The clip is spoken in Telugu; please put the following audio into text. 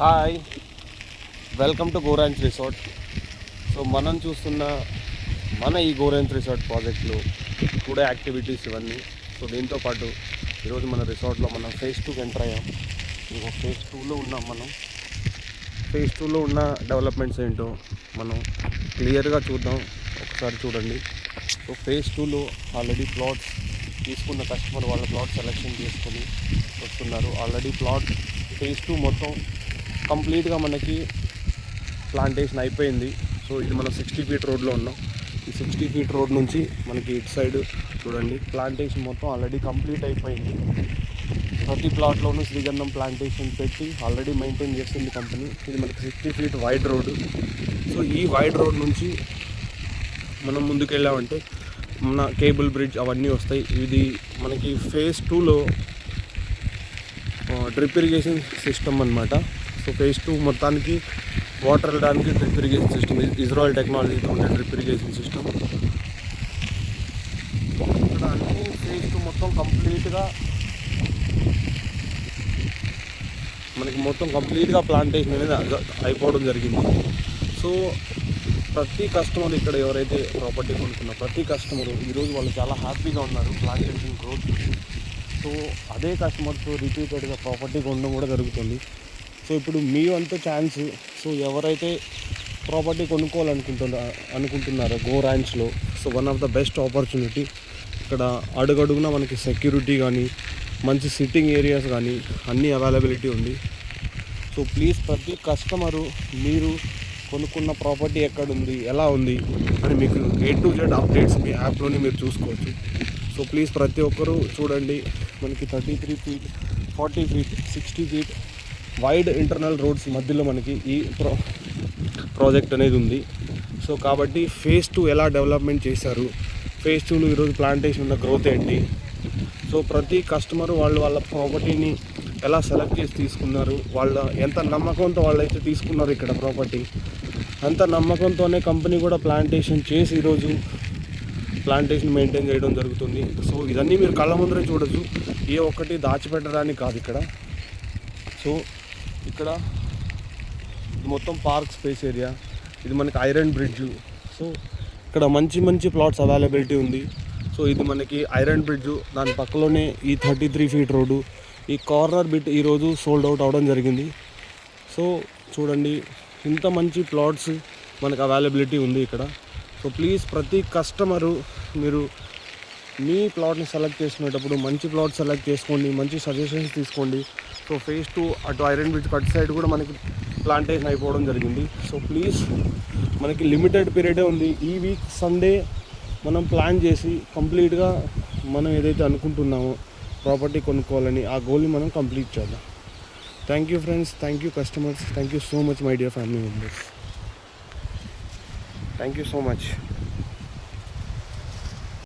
Hi, welcome to Goranch resort. So మనం చూస్తున్న ఈ గోరాంచ్ రిసార్ట్ ప్రాజెక్ట్లో టుడే యాక్టివిటీస్ ఇవన్నీ. సో దీంతోపాటు ఈరోజు మన రిసార్ట్లో మనం ఫేజ్ 2కి ఎంటర్ అయ్యాం. ఇంకో ఫేజ్ 2లో ఉన్నాం. ఫేజ్ 2లో ఉన్న డెవలప్మెంట్స్ ఏంటో మనం క్లియర్గా చూద్దాం. ఒకసారి చూడండి. సో ఫేజ్ 2లో ఆల్రెడీ ప్లాట్స్ తీసుకున్న కస్టమర్ వాళ్ళ ప్లాట్ సెలెక్షన్ చేసుకొని వస్తున్నారు. ఆల్రెడీ ప్లాట్ ఫేజ్ 2 మొత్తం కంప్లీట్గా మనకి ప్లాంటేషన్ అయిపోయింది. సో ఇది మనం 60 ఫీట్ రోడ్లో ఉన్నాం. ఈ 60 ఫీట్ రోడ్ నుంచి మనకి ఇటు సైడ్ చూడండి, ప్లాంటేషన్ మొత్తం ఆల్రెడీ కంప్లీట్ అయిపోయింది. ప్రతి ప్లాట్లోనూ శ్రీగంధం ప్లాంటేషన్ పెట్టి ఆల్రెడీ మెయింటైన్ చేస్తుంది కంపెనీ. ఇది మనకి 60 ఫీట్ వైడ్ రోడ్డు. సో ఈ వైడ్ రోడ్ నుంచి మనం ముందుకు వెళ్ళామంటే మన కేబుల్ బ్రిడ్జ్ అవన్నీ వస్తాయి. ఇది మనకి ఫేజ్ 2లో డ్రిప్ ఇరిగేషన్ సిస్టమ్ అన్నమాట. సో ఫేజ్ 2 మొత్తానికి వాటర్ వెళ్ళడానికి డ్రిప్ ఇరిగేషన్ సిస్టమ్, ఇజ్రాయెల్ టెక్నాలజీతో ఉండే డ్రిప్ ఇరిగేషన్ సిస్టమ్. ఇక్కడ అన్ని ఫేజ్ 2 మొత్తం కంప్లీట్గా ప్లాంటేషన్ అనేది అయిపోవడం జరిగింది. సో ప్రతి కస్టమర్ ఇక్కడ ఎవరైతే ప్రాపర్టీ కొనుక్కున్న ప్రతి కస్టమరు ఈరోజు వాళ్ళు చాలా హ్యాపీగా ఉన్నారు ప్లాంటేషన్ గ్రోత్. సో అదే కస్టమర్తో రిపీటెడ్గా ప్రాపర్టీ కొనడం కూడా జరుగుతుంది. సో ఇప్పుడు మీ వంతు ఛాన్స్. సో ఎవరైతే ప్రాపర్టీ అనుకుంటున్నారో గోరాంచ్లో, so one of the best opportunity. ఇక్కడ అడుగడుగునా మనకి సెక్యూరిటీ కానీ మంచి సిట్టింగ్ ఏరియాస్ కానీ అన్నీ అవైలబిలిటీ ఉంది. సో ప్లీజ్ ప్రతి కస్టమరు మీరు కొనుక్కున్న ప్రాపర్టీ ఎక్కడుంది, ఎలా ఉంది అని మీకు A to Z అప్డేట్స్ మీ యాప్లోనే మీరు చూసుకోవచ్చు. సో ప్లీజ్ ప్రతి ఒక్కరూ చూడండి. మనకి 33 feet, 40 feet, 60 feet wide internal roads మధ్యలో మనకి ఈ ప్రాజెక్ట్ అనేది ఉంది. సో కాబట్టి ఫేజ్ 2 ఎలా డెవలప్మెంట్ చేశారు, ఫేజ్ 2లో ఈరోజు ప్లాంటేషన్ ఉన్న గ్రోత్ ఏంటి, సో ప్రతి కస్టమరు వాళ్ళ ప్రాపర్టీని ఎలా సెలెక్ట్ చేసి తీసుకున్నారు, వాళ్ళ ఎంత నమ్మకంతో వాళ్ళైతే తీసుకున్నారు ఇక్కడ ప్రాపర్టీ, అంత నమ్మకంతోనే కంపెనీ కూడా ప్లాంటేషన్ చేసి ఈరోజు ప్లాంటేషన్ మెయింటైన్ చేయడం జరుగుతుంది. సో ఇదన్నీ మీరు కళ్ళ ముందరే చూడొచ్చు, ఏ ఒక్కటి దాచిపెట్టడానికి కాదు ఇక్కడ. సో ఇక్కడ మొత్తం పార్క్ స్పేస్ ఏరియా, ఇది మనకి ఐరన్ బ్రిడ్జ్. సో ఇక్కడ మంచి ప్లాట్స్ అవైలబిలిటీ ఉంది. సో ఇది మనకి ఐరన్ బ్రిడ్జ్, దాని పక్కలోనే ఈ 33 ఫీట్ రోడ్డు, ఈ కార్నర్ బిట్ ఈరోజు సోల్డ్ అవుట్ అవడం జరిగింది. సో చూడండి, ఇంత మంచి ప్లాట్స్ మనకు అవైలబిలిటీ ఉంది ఇక్కడ. సో ప్లీజ్ ప్రతి కస్టమరు మీరు మీ ప్లాట్ని సెలెక్ట్ చేసుకునేటప్పుడు మంచి ప్లాట్ సెలెక్ట్ చేసుకోండి, మంచి సజెషన్స్ తీసుకోండి. సో ఫేజ్ 2 అటు ఐరన్ బ్రిడ్జ్ కట్ సైడ్ కూడా మనకి ప్లాంటేషన్ అయిపోవడం జరిగింది. సో ప్లీజ్ మనకి లిమిటెడ్ పీరియడే ఉంది. ఈ వీక్ సండే మనం ప్లాన్ చేసి కంప్లీట్గా మనం ఏదైతే అనుకుంటున్నామో ప్రాపర్టీ కొనుక్కోవాలని ఆ గోల్ని మనం కంప్లీట్ చేద్దాం. Thank you friends, thank you customers, thank you so much my dear family members. Thank you so much.